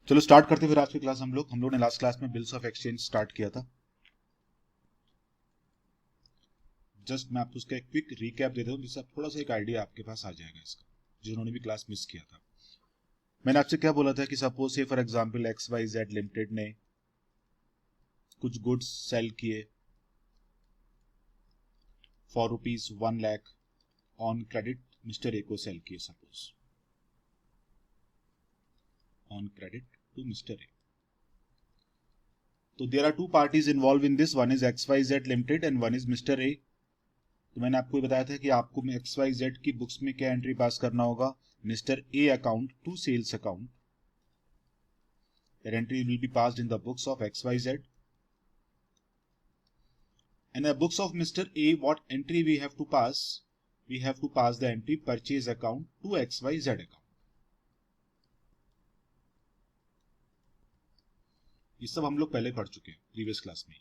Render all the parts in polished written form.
चलो स्टार्ट करते फिर आज की क्लास। हम लोग ने लास्ट क्लास में बिल्स ऑफ एक्सचेंज स्टार्ट किया था। जस्ट मैं आपको उसका एक क्विक रिकैप दे दूं जिससे आप थोड़ा सा एक आइडिया आपके पास आ जाएगा इसका, जिन्होंने भी क्लास मिस किया था। मैंने आपसे क्या बोला था कि सपोज से for example X Y Z limited ने कुछ गुड्स सेल किए for ₹1,00,000 on credit, mister A को सेल किए suppose on credit to mister A. तो there are two parties involve in this, one is X Y Z limited and one is mister A. तो मैंने आपको बताया था कि आपको एक्स वाई जेड की बुक्स में क्या एंट्री पास करना होगा, mister A account to sales account. That entry will be passed in the books of XYZ. And the books of Mr. A, what entry we have to pass? We have to pass the entry purchase account to XYZ account. ये सब हम लोग पहले पढ़ चुके हैं previous class में।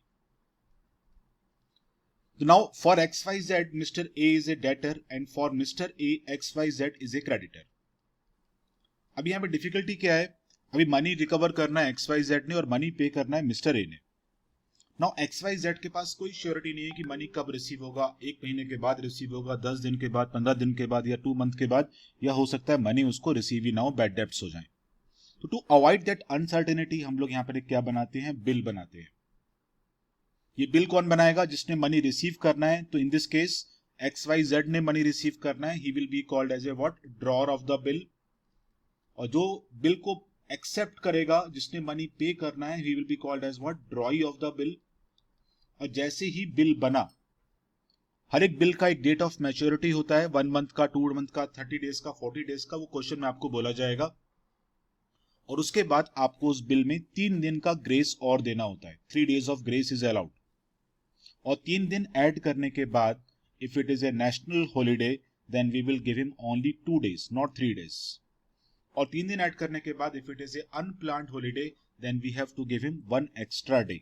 So now for XYZ, Mr. A is a debtor and for Mr. A, XYZ is a creditor. अब यहाँ पे डिफिकल्टी क्या है? अभी मनी रिकवर करना है XYZ ने और मनी पे करना है मिस्टर ए ने। नाउ XYZ के पास कोई श्योरिटी नहीं है कि मनी कब रिसीव होगा, 1 महीने के बाद रिसीव होगा, 10 दिन के बाद, 15 दिन के बाद या 2 मंथ के बाद, या हो सकता है मनी उसको रिसीव ही ना हो, बैड डेब्ट्स हो जाए। तो टू अवॉइड दैट अनसर्टेनिटी हम लोग यहाँ पर क्या बनाते हैं, बिल बनाते हैं। ये बिल कौन बनाएगा? जिसने मनी रिसीव करना है। तो इन दिस केस XYZ ने मनी रिसीव करना है, he will be called as a what, drawer of the bill. और जो बिल को एक्सेप्ट करेगा, जिसने मनी पे करना है, he will be called as what, drawee of the bill. और जैसे ही बिल बना, हर एक बिल का एक डेट ऑफ मैच्योरिटी होता है, 1 मंथ का, 2 मंथ का, 30 डेज का, 40 डेज का, वो क्वेश्चन में आपको बोला जाएगा। और उसके बाद आपको उस बिल में 3 दिन का ग्रेस और देना होता है, 3 days of grace is allowed. और 3 दिन ऐड करने के बाद, if it is a national holiday, then we will give him only 2 days, not 3 days। और 3 दिन ऐड करने के बाद, if it is a unplanned holiday, then we have to give him 1 extra day.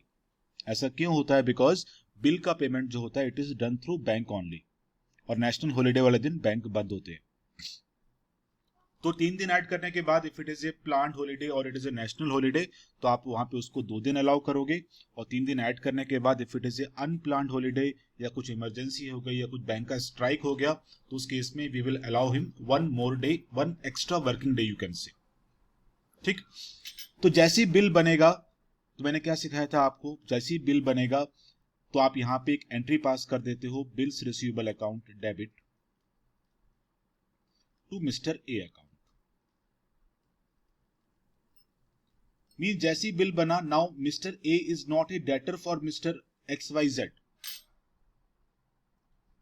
ऐसा क्यों होता है? बिकॉज बिल का पेमेंट जो होता है it is done through bank only, और नेशनल हॉलीडे वाले दिन बैंक बंद होते हैं। तो 3 दिन ऐड करने के बाद, if it is a planned holiday और it is a national holiday, तो आप वहां पे उसको 2 दिन अलाउ करोगे। और 3 दिन ऐड करने के बाद, if it is a unplanned holiday या कुछ इमरजेंसी हो गई या कुछ बैंक का स्ट्राइक हो गया, तो उस केस में we will allow him 1 more day, 1 extra working day you can say. ठीक। तो जैसी बिल बनेगा, तो मैंने क्या सिखाया था आपको, जैसी बिल बनेगा तो आप यहां पे एक एंट्री पास कर देते हो, bills receivable account debit to mister A account. Mean जैसी बिल बना, now mister A is not a debtor for mister X Y Z.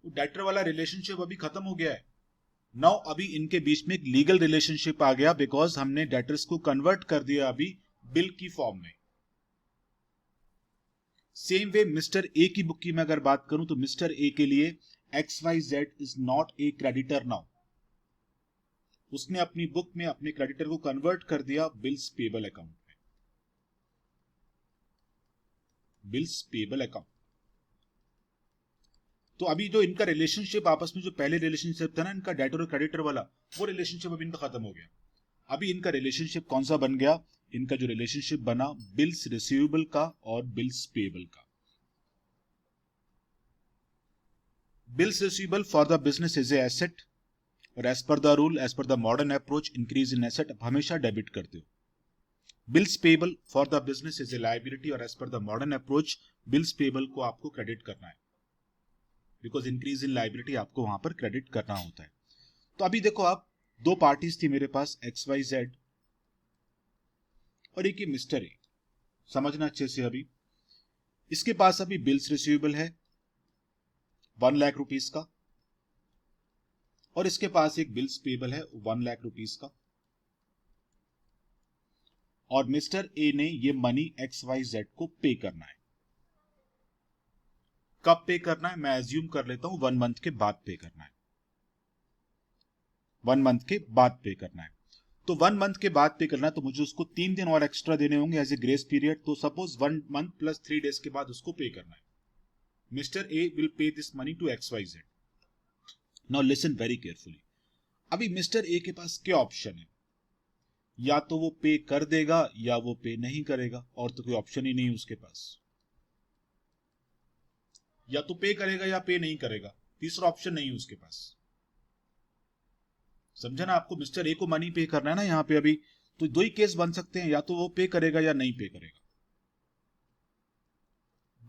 Debtor वाला रिलेशनशिप अभी खत्म हो गया है। नाउ अभी इनके बीच में एक लीगल रिलेशनशिप आ गया, बिकॉज हमने डेटर्स को कन्वर्ट कर दिया अभी बिल की फॉर्म में। सेम वे मिस्टर ए की बुक की मैं अगर बात करूं, तो मिस्टर ए के लिए X Y Z is not a creditor now. उसने अपनी बुक में अपने क्रेडिटर को कन्वर्ट कर दिया बिल्स पेबल अकाउंट में, बिल्स पेबल अकाउंट। तो अभी जो इनका रिलेशनशिप आपस में, जो पहले रिलेशनशिप था ना इनका डेटर और क्रेडिटर वाला, वो रिलेशनशिप अभी इनका खत्म हो गया। अभी इनका रिलेशनशिप कौन सा बन गया? इनका जो रिलेशनशिप बना, बिल्स रिसीवेबल का और बिल्स पेबल का। Bills receivable for the business is a asset, और as per the rule, as per the modern approach, increase in asset आप हमेशा डेबिट करते हो। Bills payable for the business is a liability, और as per the modern approach bills payable को आपको credit करना है, बिकॉज इंक्रीज इन लायबिलिटी आपको वहां पर क्रेडिट करना होता है। तो अभी देखो आप, 2 पार्टीज थी मेरे पास, एक्स वाई जेड और एक मिस्टर ए। समझना अच्छे से। अभी इसके पास अभी बिल्स रिसीवेबल है 1,00,000 रुपीज का, और इसके पास एक बिल्स पेबल है 1,00,000 रुपीज का। और मिस्टर ए ने ये मनी एक्स वाई जेड को पे करना है। कब पे करना है? मैं एज्यूम कर लेता हूं 1 मंथ के बाद पे करना है, 1 मंथ के बाद पे करना है। तो 1 मंथ के बाद पे करना है, तो मुझे उसको 3 दिन और एक्स्ट्रा देने होंगे एज ए ग्रेस पीरियड। तो सपोज 1 मंथ प्लस 3 डेज के बाद उसको पे करना है। Mister A will pay this money to X Y Z. Now listen very carefully. अभी मिस्टर ए के पास क्या ऑप्शन है? या तो वो पे कर देगा या वो पे नहीं करेगा, और तो कोई ऑप्शन ही नहीं उसके पास। या तो पे करेगा या पे नहीं करेगा, तीसरा ऑप्शन नहीं है उसके पास। समझा ना? आपको मिस्टर ए को मनी पे करना है ना यहां पे अभी, तो दो ही केस बन सकते हैं, या तो वो पे करेगा या नहीं पे करेगा।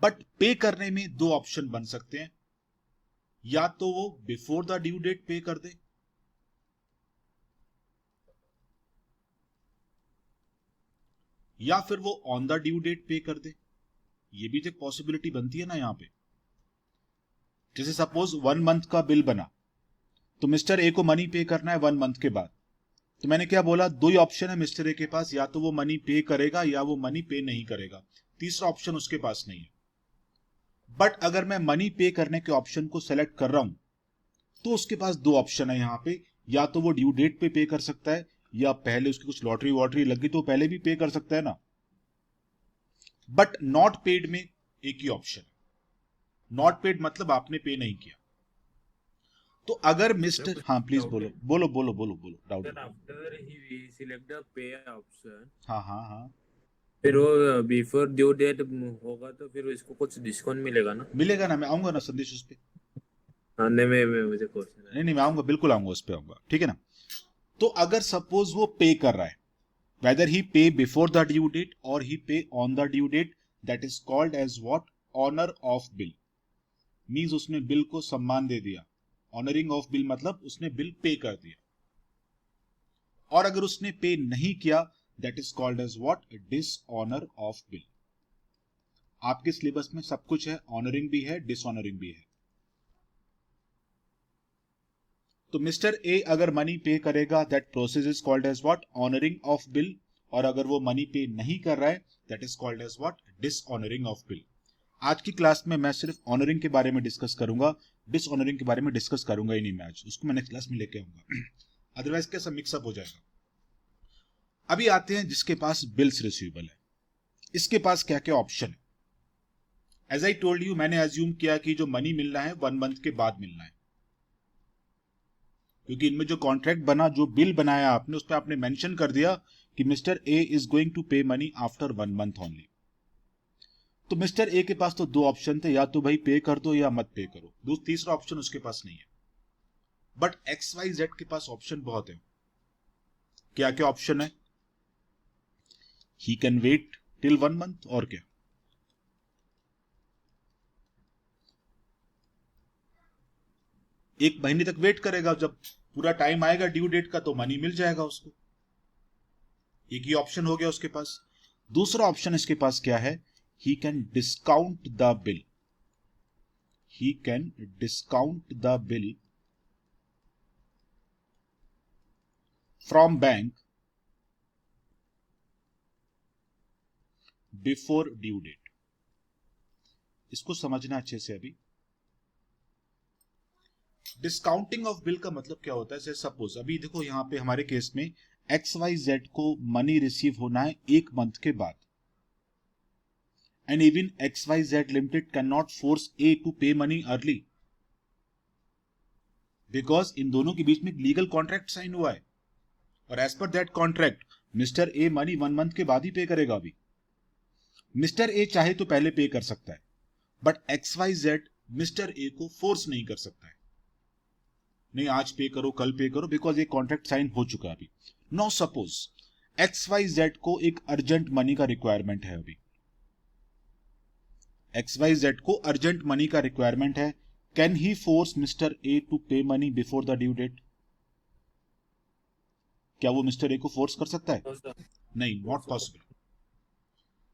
बट पे करने में दो ऑप्शन बन सकते हैं, या तो वो बिफोर द ड्यू डेट पे कर दे, या फिर वो ऑन द ड्यू डेट पे कर दे। ये भी तो एक पॉसिबिलिटी बनती है ना यहां पे। जैसे सपोज 1 मंथ का बिल बना, तो मिस्टर ए को मनी पे करना है 1 मंथ के बाद, तो मैंने क्या बोला, दो ही ऑप्शन है मिस्टर ए के पास, या तो वो मनी पे करेगा या वो मनी पे नहीं करेगा, तीसरा ऑप्शन उसके पास नहीं है। बट अगर मैं मनी पे करने के ऑप्शन को सेलेक्ट कर रहा हूं, तो उसके पास दो ऑप्शन है यहां पे, या तो वो ड्यू डेट पे कर सकता है, या पहले उसकी कुछ लॉटरी वॉटरी लगी तो पहले भी पे कर सकता है ना। बट नॉट पेड में एक ही ऑप्शन है, नॉट पेड मतलब आपने पे नहीं किया। तो अगर मिस्टर, हाँ प्लीज Doubt बोलो है। बोलो बोलो बोलो बोलो, डाउट Then है। after he select the pay option, हाँ हाँ हाँ, फिर वो बिफोर ड्यू डेट होगा तो फिर इसको कुछ डिस्काउंट मिलेगा ना? मिलेगा ना, मैं आऊंगा ना संदेश उस पे। हाँ नहीं, मैं मुझे क्वेश्चन नहीं है। नहीं, मैं आऊंगा, बिल्कुल आऊंगा, उस पे आऊंगा, ठीक है ना। तो अगर सपोज वो पे कर रहा है, whether he pay before the due date or he pay on the due date, that is called as what? Honor of bill। Means उसने बिल को सम्मान दे दिया। ऑनरिंग ऑफ बिल मतलब उसने बिल पे कर दिया। और अगर उसने पे नहीं किया, that is called as what? Dishonour of bill. आपके सिलेबस में सब कुछ है, ऑनरिंग भी है, डिसऑनरिंग भी है। तो मिस्टर ए अगर मनी पे करेगा, that process is called as what? Honouring of bill. और अगर वो मनी पे नहीं कर रहा है, that is called as what? Dishonouring of bill. आज की क्लास में मैं सिर्फ ऑनरिंग के बारे में डिस्कस करूंगा, डिसऑनरिंग के बारे में डिस्कस करूंगा ही नहीं मैं आज, उसको मैं नेक्स्ट क्लास में लेके आऊंगा। अदरवाइज कैसा मिक्सअप हो जाएगा। अभी आते हैं जिसके पास बिल्स रिसीवेबल है, इसके पास क्या क्या ऑप्शन है। एज आई टोल्ड यू, मैंने एज्यूम किया कि जो मनी मिलना है 1 मंथ के बाद मिलना है, क्योंकि इनमें जो कॉन्ट्रैक्ट बना, जो बिल बनाया आपने, उस पर आपने मेंशन कर दिया कि mister A is going to pay money after 1 month only. तो मिस्टर ए के पास तो दो ऑप्शन थे, या तो भाई पे कर दो या मत पे करो, तीसरा ऑप्शन उसके पास नहीं है। बट एक्स वाई जेड के पास ऑप्शन बहुत है। क्या क्या ऑप्शन है? He can wait till 1 month, और क्या? एक महीने तक वेट करेगा, जब पूरा टाइम आएगा ड्यू डेट का तो मनी मिल जाएगा उसको। एक ही ऑप्शन हो गया उसके पास। दूसरा ऑप्शन इसके पास क्या है? He can discount the bill. He can discount the bill from bank before due date. इसको समझना अच्छे से। अभी डिस्काउंटिंग ऑफ बिल का मतलब क्या होता है? सपोज अभी देखो यहां पे हमारे केस में एक्स वाई जेड को मनी रिसीव होना है 1 मंथ के बाद, and even X Y Z limited can not force A to pay money early, because इन दोनों के बीच में लीगल कॉन्ट्रैक्ट साइन हुआ है, और as per that contract mister A money 1 month के बाद ही पे करेगा। अभी मिस्टर ए चाहे तो पहले पे कर सकता है, but X Y Z mister A को फोर्स नहीं कर सकता है, नहीं आज पे करो कल पे करो, बिकॉज ये कॉन्ट्रैक्ट साइन हो चुका है अभी। No suppose X Y Z को एक अर्जेंट मनी का रिक्वायरमेंट है, अभी एक्स वाई जेड को अर्जेंट मनी का रिक्वायरमेंट है, can he force mister A to pay money before the due date? क्या वो मिस्टर ए को फोर्स कर सकता है? नहीं, नॉट पॉसिबल।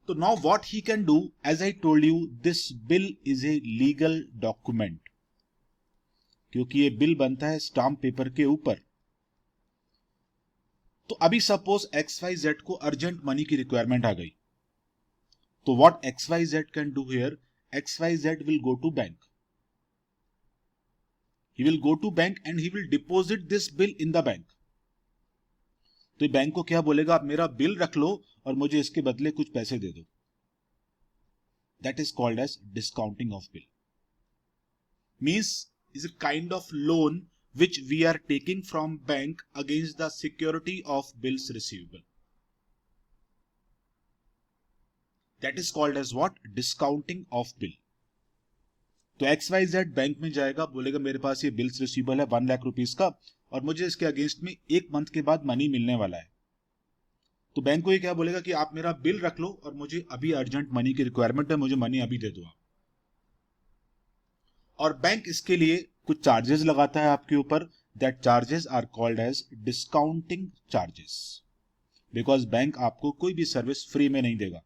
तो now what he can do, as I told you, this bill is a legal document, क्योंकि ये बिल बनता है स्टाम्प पेपर के ऊपर। तो अभी सपोज एक्स वाई जेड को अर्जेंट मनी की रिक्वायरमेंट आ गई, तो what X Y Z can do here? X Y Z will go to bank, he will go to bank and he will deposit this bill in the bank। तो bank को क्या बोलेगा? आप मेरा बिल रख लो और मुझे इसके बदले कुछ पैसे दे दो। That is called as discounting of bill. Means इज a kind of loan which we are taking from bank against the security of bills receivable. That is called as what? Discounting of bill. तो XYZ bank में जाएगा, बोलेगा मेरे पास ये bills receivable है 1 lakh rupees का और मुझे इसके अगेंस्ट में 1 मंथ के बाद मनी मिलने वाला है। तो बैंक को ये क्या बोलेगा कि आप मेरा बिल रख लो और मुझे अभी अर्जेंट मनी की रिक्वायरमेंट है, मुझे मनी अभी दे दो आप। और बैंक इसके लिए कुछ चार्जेस लगाता है आपके ऊपर। That charges are called as discounting charges, because bank आपको कोई भी सर्विस फ्री में नहीं देगा,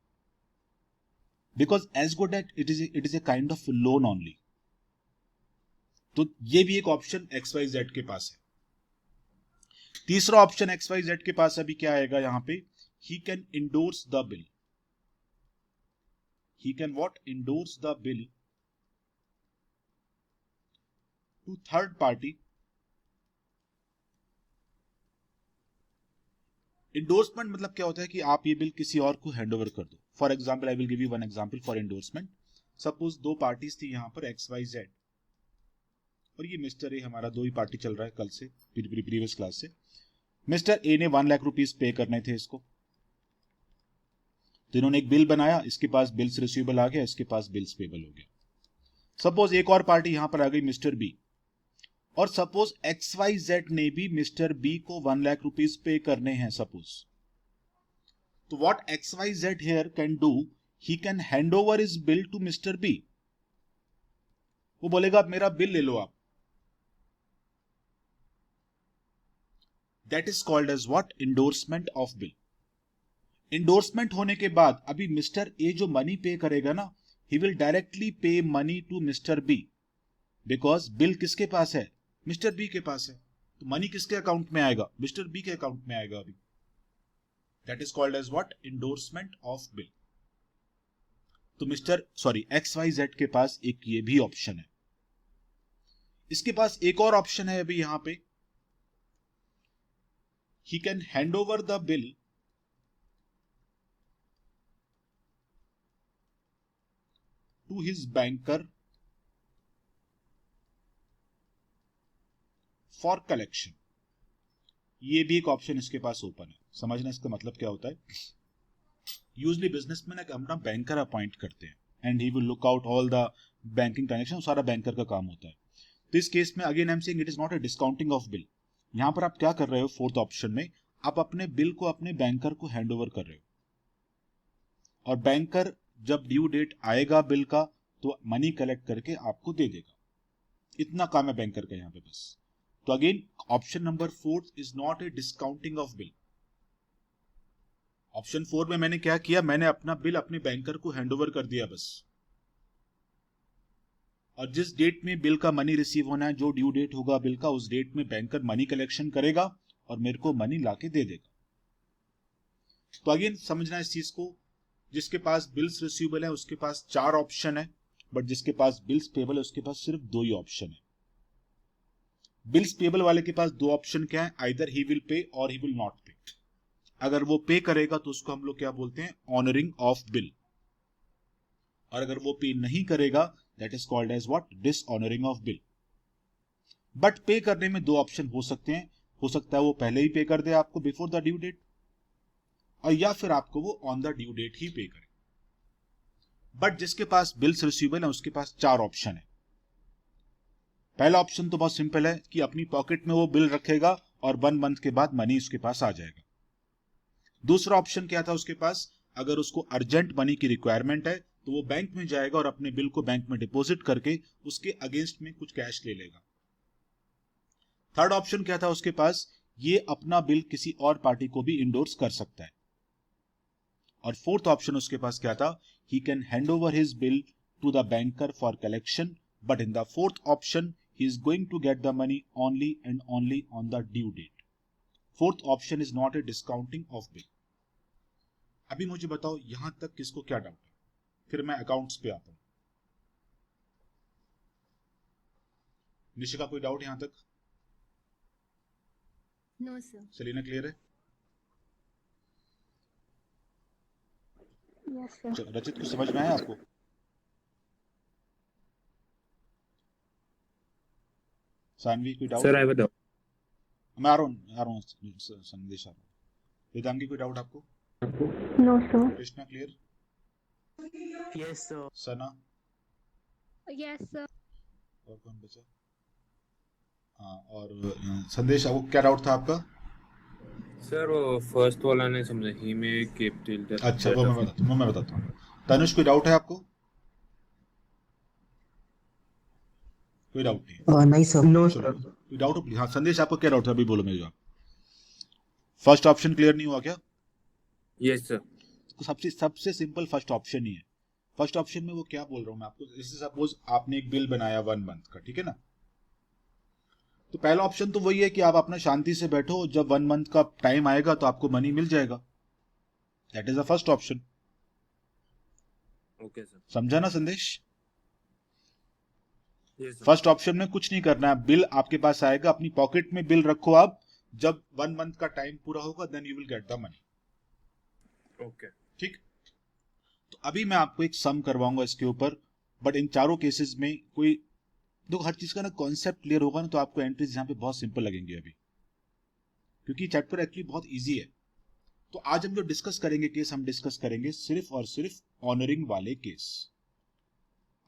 because as good at it is a kind of loan only. तो ये भी एक ऑप्शन XYZ के पास है। तीसरा ऑप्शन XYZ के पास अभी क्या आएगा यहां पे? he can endorse the bill. He can what? Endorse the bill to third party. Endorsement मतलब क्या होता है कि आप ये बिल किसी और को हैंड ओवर कर दो। For example, I will give you one example for endorsement. Suppose दो पार्टीज थी यहां पर XYZ और ये मिस्टर ए, हमारा दो ही पार्टी चल रहा है कल से, प्रीवियस क्लास से। मिस्टर ए ने 1 लाख रुपीस पे करने थे इसको, तो इन्होंने एक बिल बनाया, इसके पास बिल्स रिसीवेबल आ गया, इसके पास बिल्स पेबल हो गया। सपोज एक और पार्टी यहां पर आ गई, मिस्टर बी, और सपोज XYZ ने भी मिस्टर बी को 1 लाख रुपीस पे करने हैं सपोज। तो what XYZ here can do, he can hand over his bill to mister B. वो बोलेगा अब मेरा बिल ले लो आप। That is called as what? Endorsement of bill. Endorsement होने के बाद अभी मिस्टर ए जो मनी पे करेगा ना, he will directly pay money to mister B, because bill किसके पास है? मिस्टर बी के पास है। तो मनी किसके अकाउंट में आएगा? मिस्टर बी के अकाउंट में आएगा अभी। That is called as what? Endorsement of bill. तो XYZ के पास एक ये भी ऑप्शन है। इसके पास एक और ऑप्शन है अभी यहां पे, ही can hand over the bill to his banker for collection। ये भी एक ऑप्शन इसके पास ओपन है। समझना इसका मतलब क्या होता है? यूजली बिजनेसमैन अपना बैंकर अपॉइंट करते हैं and he will look out all the banking transaction, सारा बैंकर का काम होता है। तो इस केस में again I am saying it is not a discounting of bill. यहां पर आप क्या कर रहे हो? फोर्थ ऑप्शन में आप अपने बिल को अपने बैंकर को हैंड ओवर कर रहे हो और बैंकर जब ड्यू डेट आएगा बिल का तो मनी कलेक्ट करके आपको दे देगा। इतना काम है बैंकर का यहां पे बस। तो again option number 4 is not a discounting of bill. Option 4 में मैंने क्या किया? मैंने अपना बिल अपने बैंकर को हैंड ओवर कर दिया बस, और जिस डेट में बिल का मनी रिसीव होना है, जो ड्यू डेट होगा बिल का, उस डेट में बैंकर मनी कलेक्शन करेगा और मेरे को मनी लाके दे देगा। तो अगेन समझना इस चीज को, जिसके पास बिल्स रिसीवेबल है उसके पास 4 ऑप्शन है, बट जिसके पास बिल्स पेबल है उसके पास सिर्फ 2 ही ऑप्शन है। बिल्स पेबल वाले के पास 2 ऑप्शन क्या है? आइदर ही विल पे और ही विल नॉट पे। अगर वो पे करेगा तो उसको हम लोग क्या बोलते हैं? Honouring of bill. और अगर वो पे नहीं करेगा, that is called as what? Dishonouring of bill. But pay करने में 2 ऑप्शन हो सकते हैं। हो सकता है वो पहले ही पे कर दे आपको बिफोर द ड्यू डेट, और या फिर आपको वो ऑन द ड्यू डेट ही पे करे। बट जिसके पास बिल्स रिसीवेबल है उसके पास 4 ऑप्शन है। पहला ऑप्शन तो बहुत सिंपल है कि अपनी पॉकेट में वो बिल रखेगा और 1 मंथ के बाद मनी उसके पास आ जाएगा। दूसरा ऑप्शन क्या था उसके पास? अगर उसको अर्जेंट मनी की रिक्वायरमेंट है तो वो बैंक में जाएगा और अपने बिल को बैंक में डिपॉजिट करके उसके अगेंस्ट में कुछ कैश ले लेगा। थर्ड ऑप्शन क्या था उसके पास? ये अपना बिल किसी और पार्टी को भी इंडोर्स कर सकता है। और फोर्थ ऑप्शन उसके पास क्या था? He can hand over his bill to the banker for collection, but in the fourth option he is going to get the money only and only on the due date. Fourth option is not a discounting of bill. अभी मुझे बताओ यहां तक किसको क्या doubt है, फिर मैं अकाउंट्स पे आता हूं। निशिका कोई डाउट यहां तक? No sir. सेलिना क्लियर है? Yes sir. रचित कुछ समझ में आया आपको? सानवी कोई डाउट? सर आई बताओ। मैं आ रहा हूँ संदेश आ रहा हूँ। वेदांगी कोई डाउट आपको? No, sir. Krishna clear? Yes, sir. सना Yes, sir. और कौन बचा? हाँ, और संदेश आपको क्या डाउट था आपका? सर वो फर्स्ट वाला नहीं समझा, ही में कैपिटल। अच्छा वो मैं बताता हूँ। तनुष कोई डाउट है आपको? कोई डाउट नहीं? नहीं सर। नो चलो, सर। कोई डाउट हो प्लीज? हाँ संदेश आपको क्या डाउट था अभी बोलो मेरे जवाब। फर्स्ट ऑप्शन क्लियर नहीं हुआ क्या? Yes sir. तो सबसे सिंपल फर्स्ट ऑप्शन ही है। फर्स्ट ऑप्शन में वो क्या बोल रहा हूँ मैं आपको, जैसे सपोज आपने एक बिल बनाया 1 मंथ का, ठीक है ना? तो पहला ऑप्शन तो वही है कि आप अपना शांति से बैठो, जब 1 मंथ का टाइम आएगा तो आपको मनी मिल जाएगा। That is the first option. Okay sir. समझा ना संदेश? Yes sir. फर्स्ट ऑप्शन में कुछ नहीं करना है, बिल आपके पास आएगा, अपनी पॉकेट में बिल रखो आप, जब 1 मंथ का टाइम पूरा होगा then you will get the money. Okay ठीक। तो अभी मैं आपको एक सम करवाऊंगा इसके ऊपर, बट इन चारों केसेस में कोई देखो हर चीज का ना कॉन्सेप्ट क्लियर होगा ना तो आपको एंट्रीज यहाँ पे बहुत सिंपल लगेंगे अभी, क्योंकि चैप्टर एक्चुअली बहुत इजी है। तो आज हम जो डिस्कस करेंगे केस, हम डिस्कस करेंगे सिर्फ और सिर्फ ऑनरिंग वाले केस।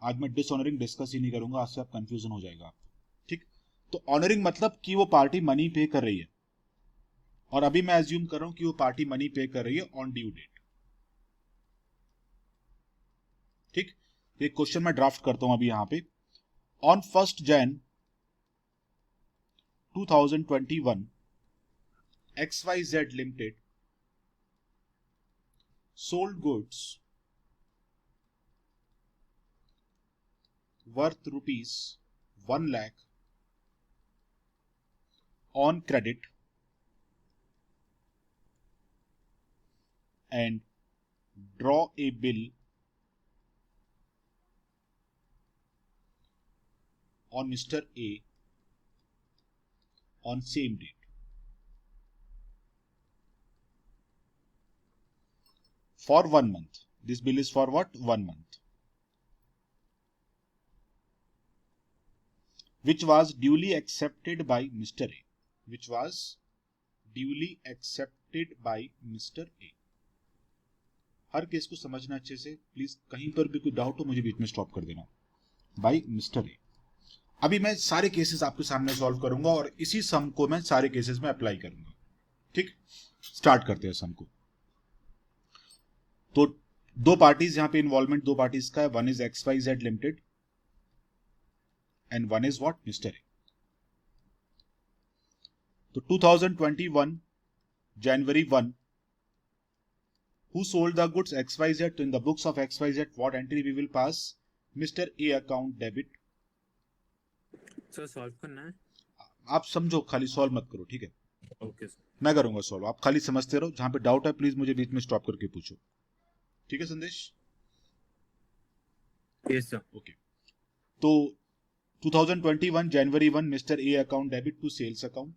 आज मैं डिसऑनरिंग डिस्कस ही नहीं करूंगा, आज से आप कंफ्यूजन हो जाएगा आपको। ठीक। तो ऑनरिंग मतलब कि वो पार्टी मनी पे कर रही है, और अभी मैं एज्यूम कर रहा हूं कि वो पार्टी मनी पे कर रही है ऑन ड्यू डेट। ठीक। एक क्वेश्चन मैं ड्राफ्ट करता हूं अभी यहां पे। On 1 Jan 2021 XYZ Limited sold goods worth rupees 1 lakh on credit and draw a bill on Mr. A on same date. For 1 month. This bill is for what? 1 month. Which was duly accepted by Mr. A. Which was duly accepted by Mr. A. Her case को समझना अच्छे से please, कहीं पर भी कोई doubt हो मुझे बीच में स्टॉप कर देना। By mister A. अभी मैं सारे केसेस आपके सामने सॉल्व करूंगा और इसी सम को मैं सारे केसेस में अप्लाई करूंगा। ठीक। स्टार्ट करते हैं सम को। तो दो पार्टीज यहां पे इन्वॉल्वमेंट दो पार्टीज का है, one is XYZ limited and one is what? Mister A. तो 2021 January 1 who sold the goods XYZ, तो in the books of XYZ what entry we will pass? Mr. A account debit। Sir solve करना है? आप समझो, खाली solve मत करो, ठीक है? Okay sir. मैं करूंगा सॉल्व, आप खाली समझते रहो। जहां पे डाउट है प्लीज मुझे बीच में स्टॉप करके पूछो, ठीक है संदेश? Yes sir. ओके। तो 2021 January 1 mister A account debit to sales account,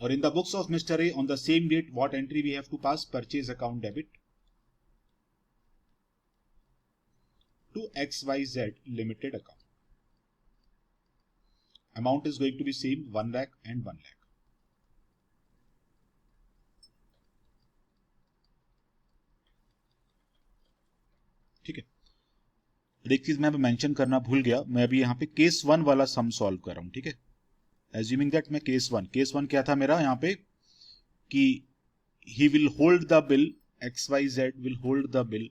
और in the books of mister A on the same date what entry we have to pass? Purchase account debit to XYZ limited account. Amount is going to be same, 1 lakh and 1 lakh. ठीक है। एक चीज मैं mention करना भूल गया, मैं अभी यहाँ पे केस 1 वाला सम सॉल्व कर रहा हूं, ठीक है? एज्यूमिंग दैट मैं केस 1 क्या था मेरा यहाँ पे कि he will hold the bill, XYZ will hold the bill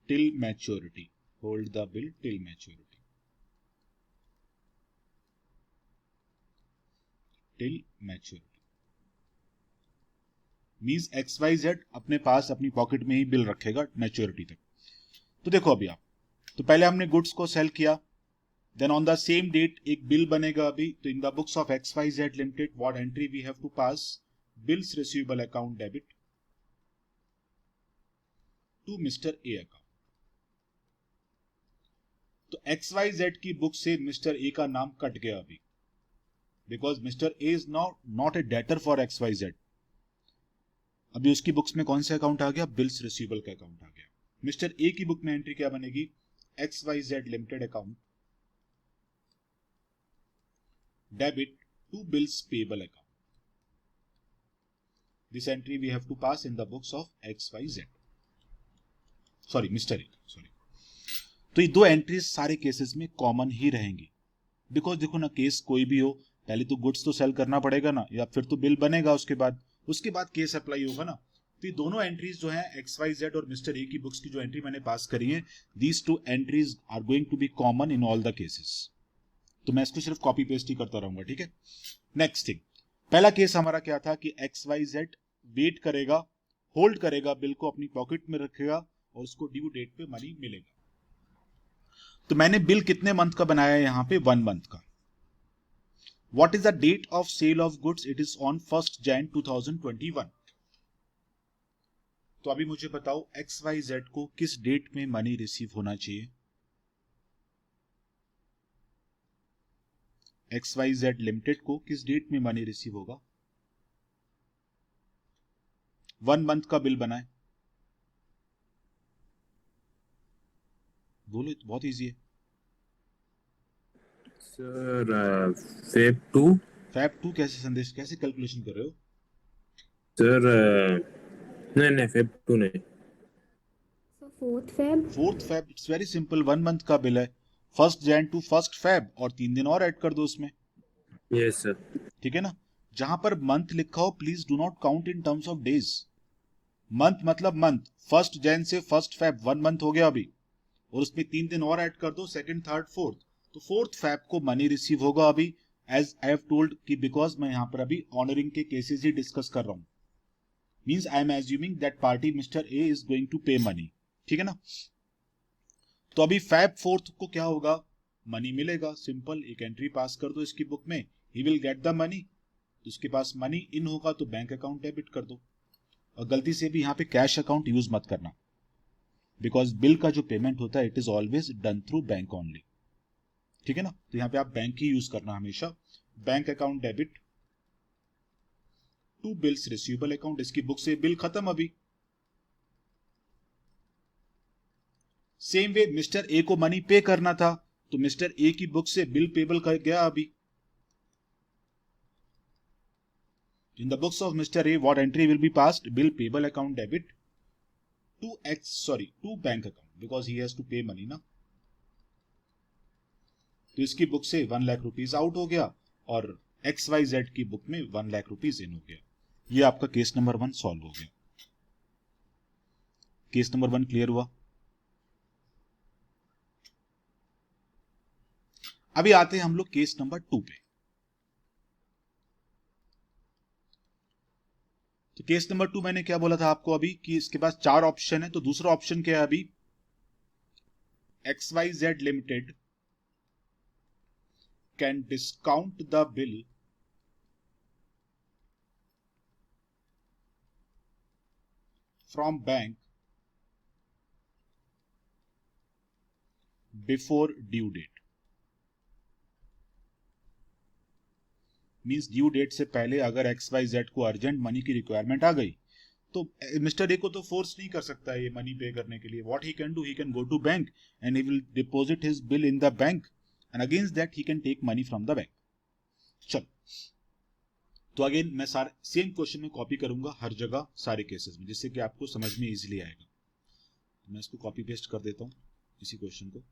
till maturity. Hold the bill till maturity. Till maturity. Means XYZ अपने पास अपनी पॉकेट में ही बिल रखेगा मैच्योरिटी तक। तो देखो अभी आप, तो पहले हमने गुड्स को सेल किया, then on the same date एक बिल बनेगा अभी। तो in the books of XYZ limited what entry we have to pass? Bills receivable account debit to mister A account. तो XYZ की बुक से मिस्टर ए का नाम कट गया अभी, because mister A is not a debtor for XYZ। अभी उसकी books में कौन सा अकाउंट आ गया? बिल्स रिसीवेबल का अकाउंट आ गया। मिस्टर ए की बुक में एंट्री क्या बनेगी? XYZ Limited account debit to bills payable account. This entry we have to pass in the books of XYZ. Sorry mister A, sorry. तो ये दो एंट्रीज सारे केसेस में कॉमन ही रहेंगी, बिकॉज देखो ना, केस कोई भी हो, पहले तो गुड्स तो सेल करना पड़ेगा ना, या फिर तो बिल बनेगा, उसके बाद केस अप्लाई होगा ना। तो ये दोनों एंट्रीज जो है XYZ और मिस्टर ए की बुक्स की जो एंट्री मैंने पास करी है, these two entries are going to be common in all the cases. तो मैं इसको सिर्फ कॉपी पेस्ट ही करता रहूंगा, ठीक है। नेक्स्ट थिंग, पहला केस हमारा क्या था कि XYZ वेट करेगा, होल्ड करेगा, बिल को अपनी पॉकेट में रखेगा और उसको ड्यू डेट पे मनी मिलेगा। तो मैंने बिल कितने मंथ का बनाया है यहां पे? 1 मंथ का। What is the date of sale of goods? It is on 1 Jan 2021। तो अभी मुझे बताओ XYZ को किस डेट में मनी रिसीव होना चाहिए? XYZ लिमिटेड को किस डेट में मनी रिसीव होगा? 1 मंथ का बिल बनाए, बोलो, बहुत इजी है सर। फेब 2। फैब 2 कैसे संदेश, कैसे कैलकुलेशन कर रहे हो सर नहीं फेब 2 नहीं। So 4th Feb. 4th Feb? It's very simple, 1 month का बिल है, 1 Jan to 1 Feb, और 3 दिन और ऐड कर दो उसमें, यस सर। ठीक है ना। जहां पर मंथ लिखा हो, please do not count in terms of days. Month मतलब मंथ, 1 Jan से 1 Feb 1 मंथ हो गया अभी, और उसमें 3 दिन और ऐड कर दो, 2nd, 3rd, 4th, तो 4th Feb को मनी रिसीव होगा अभी, एज आई हैव टोल्ड कि बिकॉज मैं यहां पर अभी ऑनरिंग के केसेस ही डिस्कस कर रहा हूं, means I am assuming that party mister A is going to pay money, ठीक है ना। तो अभी Feb 4th को क्या होगा? मनी मिलेगा, सिंपल, एक एंट्री पास कर दो इसकी बुक में, he will get the money. तो उसके पास मनी इन होगा तो बैंक अकाउंट डेबिट कर दो, और गलती से भी यहाँ पे कैश अकाउंट यूज मत करना, बिकॉज बिल का जो पेमेंट होता है it is always done through bank only, ठीक है ना। तो यहाँ पे आप बैंक ही यूज करना हमेशा, bank account debit to bills receivable account. इसकी बुक से बिल खत्म अभी। सेम वे मिस्टर ए को मनी पे करना था, तो मिस्टर ए की बुक से बिल पेबल कर गया अभी। In the books of Mr. A, what entry will be passed? Bill payable account debit to bank account, because he has to pay money ना। तो इसकी बुक से 1 लाख रुपीज आउट हो गया और XYZ की बुक में 1 लाख रुपीज इन हो गया। ये आपका केस नंबर 1 सॉल्व हो गया। केस नंबर 1 क्लियर हुआ। अभी आते हैं हम लोग केस नंबर 2 पे। तो केस नंबर 2 मैंने क्या बोला था आपको अभी कि इसके पास 4 ऑप्शन है। तो दूसरा ऑप्शन क्या है अभी? XYZ limited can discount the bill from bank before due date. Means due date से पहले अगर XYZ को अर्जेंट मनी की रिक्वायरमेंट आ गई तो मिस्टर ए को तो फोर्स नहीं कर सकता है ये मनी पे करने के लिए। What he can do, he can go to bank and he will deposit his bill in the bank and against that he can take money from the bank. चलो, तो अगेन मैं सारे सेम क्वेश्चन में copy करूंगा हर जगह सारे cases में, जिससे कि आपको समझ में इजीली आएगा। तो मैं इसको कॉपी पेस्ट कर देता हूं इसी क्वेश्चन को।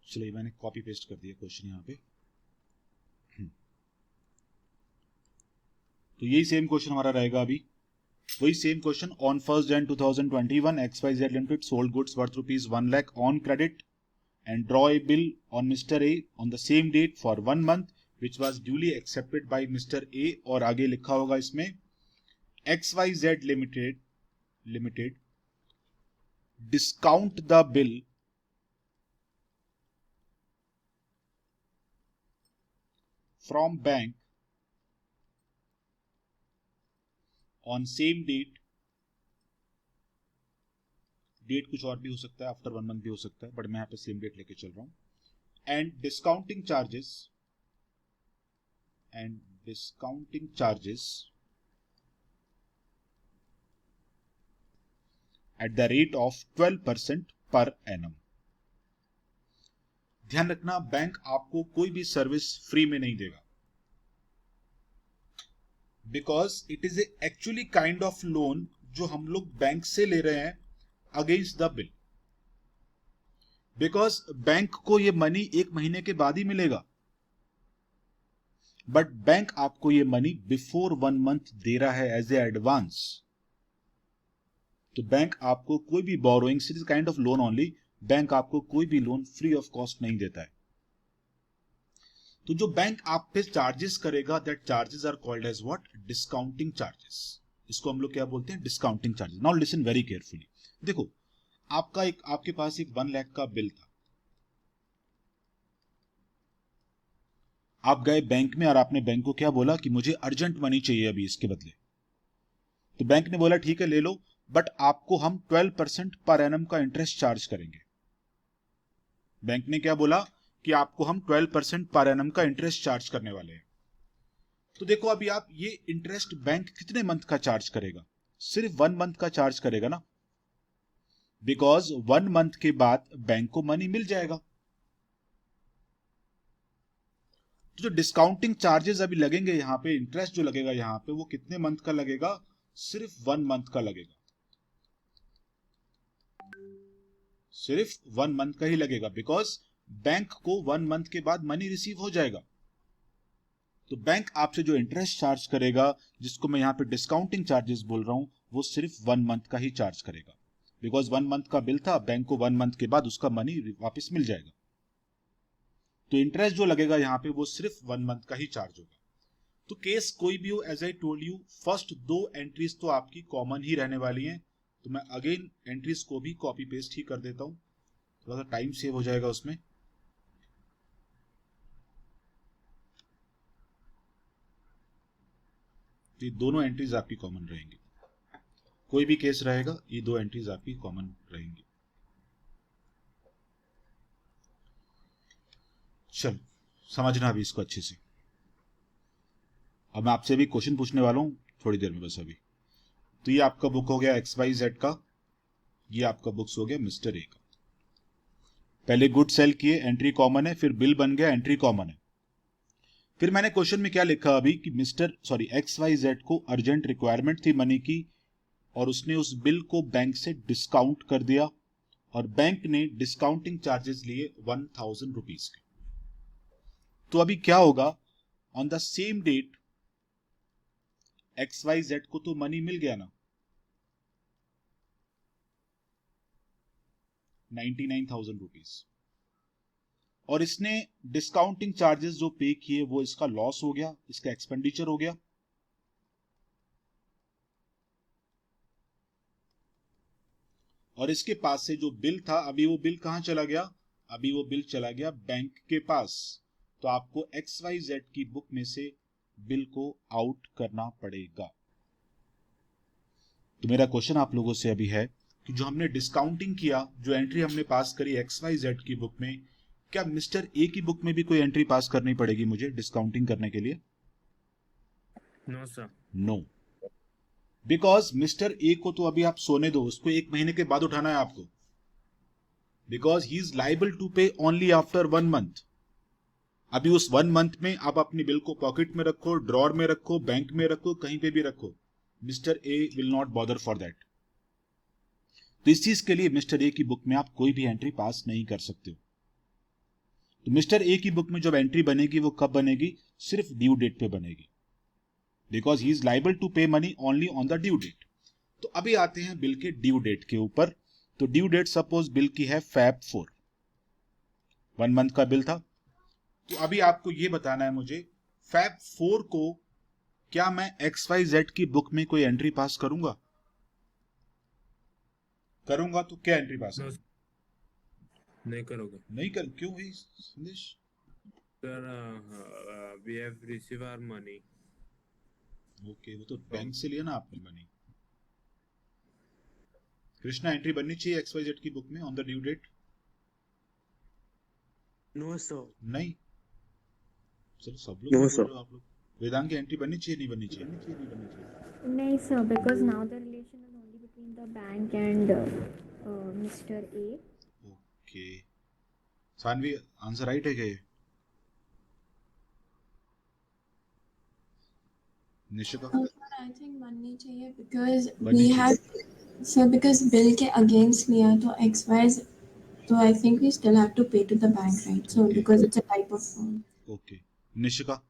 चलिए, मैंने कॉपी पेस्ट कर दिया क्वेश्चन यहाँ पे। तो यही सेम क्वेश्चन हमारा रहेगा अभी, वही same question. On 1 Jan 2021 XYZ limited sold goods worth ₹1 lakh on credit and draw a bill on Mr. A on the same date for 1 month which was duly accepted by Mr. A। और आगे लिखा होगा इसमें XYZ limited discount the bill from bank on same date date कुछ और भी हो सकता है, आफ्टर 1 मंथ भी हो सकता है, बट मैं यहाँ पे सेम डेट लेके चल रहा हूँ। And discounting charges at the rate of 12% per annum. ध्यान रखना, बैंक आपको कोई भी सर्विस फ्री में नहीं देगा, because it is actually kind of loan जो हम लोग बैंक से ले रहे हैं against the bill. Because bank को ये मनी 1 महीने के बाद ही मिलेगा, बट बैंक आपको ये मनी बिफोर 1 मंथ दे रहा है एज ए एडवांस। तो बैंक आपको कोई भी borrowing, it is kind of loan only, bank आपको कोई भी लोन फ्री ऑफ कॉस्ट नहीं देता है। तो जो बैंक आप पे चार्जेस करेगा, that charges are called as what? Discounting charges. इसको हम लोग क्या बोलते हैं? Discounting charges. Now listen very carefully. देखो, आपके पास एक 1 लाख का बिल था, आप गए बैंक में और आपने बैंक को क्या बोला कि मुझे अर्जेंट मनी चाहिए अभी इसके बदले। तो बैंक ने बोला ठीक है ले लो, बट आपको हम 12% पर एनम का इंटरेस्ट चार्ज करेंगे। बैंक ने क्या बोला कि आपको हम 12% पर एनम का इंटरेस्ट चार्ज करने वाले हैं। तो देखो अभी आप ये इंटरेस्ट बैंक कितने मंथ का चार्ज करेगा? सिर्फ 1 मंथ का चार्ज करेगा ना, बिकॉज 1 मंथ के बाद बैंक को मनी मिल जाएगा। तो जो डिस्काउंटिंग चार्जेस अभी लगेंगे यहां पे, इंटरेस्ट जो लगेगा यहां पे, वो कितने मंथ का लगेगा? सिर्फ 1 मंथ का लगेगा, सिर्फ 1 मंथ का ही लगेगा, बिकॉज बैंक को 1 मंथ के बाद मनी रिसीव हो जाएगा। तो बैंक आपसे जो इंटरेस्ट चार्ज करेगा, जिसको मैं यहां पे डिस्काउंटिंग चार्जेस बोल रहा हूं, वो सिर्फ 1 मंथ का ही चार्ज करेगा, बिकॉज 1 मंथ का बिल था, बैंक को 1 मंथ के बाद उसका मनी वापस मिल जाएगा। तो इंटरेस्ट जो लगेगा यहां पे वो सिर्फ 1 मंथ का ही चार्ज होगा। तो केस कोई भी हो, as I told you, first 2 entries तो आपकी कॉमन ही रहने वाली हैं। तो मैं अगेन एंट्रीज को भी कॉपी पेस्ट ही कर देता हूं, थोड़ा सा टाइम सेव हो जाएगा उसमें। तो ये दोनों एंट्रीज आपकी कॉमन रहेंगी, कोई भी केस रहेगा ये 2 एंट्रीज आपकी कॉमन रहेंगी। चलो समझना अभी इसको अच्छे से। अब मैं आपसे भी क्वेश्चन पूछने वाला हूं थोड़ी देर में बस अभी। तो ये आपका बुक हो गया XYZ का, ये आपका बुक्स हो गया मिस्टर ए का। पहले गुड सेल किए, एंट्री कॉमन है, फिर बिल बन गया, एंट्री कॉमन है। फिर मैंने क्वेश्चन में क्या लिखा अभी कि XYZ को अर्जेंट रिक्वायरमेंट थी मनी की, और उसने उस बिल को बैंक से डिस्काउंट कर दिया, और बैंक ने डिस्काउंटिंग चार्जेस लिए 1000 रुपीज के। तो अभी क्या होगा, on the same date XYZ को तो मनी मिल गया ना, 99,000 रुपीज, और इसने डिस्काउंटिंग चार्जेस जो पे किए वो इसका लॉस हो गया, इसका एक्सपेंडिचर हो गया। और इसके पास से जो बिल था, अभी वो बिल कहां चला गया? अभी वो बिल चला गया बैंक के पास। तो आपको XYZ की बुक में से बिल को आउट करना पड़ेगा। तो मेरा क्वेश्चन आप लोगों से अभी है कि जो हमने डिस्काउंटिंग किया, जो एंट्री हमने पास करी XYZ की बुक में, क्या मिस्टर ए की बुक में भी कोई एंट्री पास करनी पड़ेगी मुझे डिस्काउंटिंग करने के लिए? No sir. No, because mister A को तो अभी आप सोने दो, उसको 1 महीने के बाद उठाना है आपको, because he is liable to pay only after 1 month. अभी उस 1 मंथ में आप अपनी बिल को पॉकेट में रखो, ड्रॉर में रखो, बैंक में रखो, कहीं पे भी रखो, mister A will not bother for that. तो इस चीज के लिए मिस्टर ए की बुक में आप कोई भी एंट्री पास नहीं कर सकते हो। तो मिस्टर ए की बुक में जब एंट्री बनेगी वो कब बनेगी? सिर्फ ड्यू डेट पे बनेगी, because he is liable to pay money only on the due date. तो अभी आते हैं बिल के ड्यू डेट के ऊपर। तो ड्यू डेट सपोज बिल की है Feb 4, 1 मंथ का बिल था। तो अभी आपको ये बताना है मुझे, Feb 4 को क्या मैं XYZ की बुक में कोई एंट्री पास करूंगा? करूंगा तो क्या एंट्री पास नो करूंगा? नहीं करोगे नहीं कर, क्यों भाई Sandesh? Sir. We have receive our money. Okay, वो तो बैंक से लिया ना आपने मनी। कृष्णा एंट्री बननी चाहिए एक्सवाइजेड की बुक में on the due date? No, sir. नहीं, चलो सब लोग No, बोल sir. रहे हो आप लोग। वेदांत की एंट्री बननी चाहिए नहीं बननी चाहिए? No, sir, because now the relation is only between the bank and Mr. A. Okay, Sanvi answer right है क्या ये? निशिका I think बननी चाहिए because बननी we चाहिए। have so because bill के against लिया तो XY so I think we still have to pay to the bank, right? So Okay. because it's a type of loan. Okay, Nishika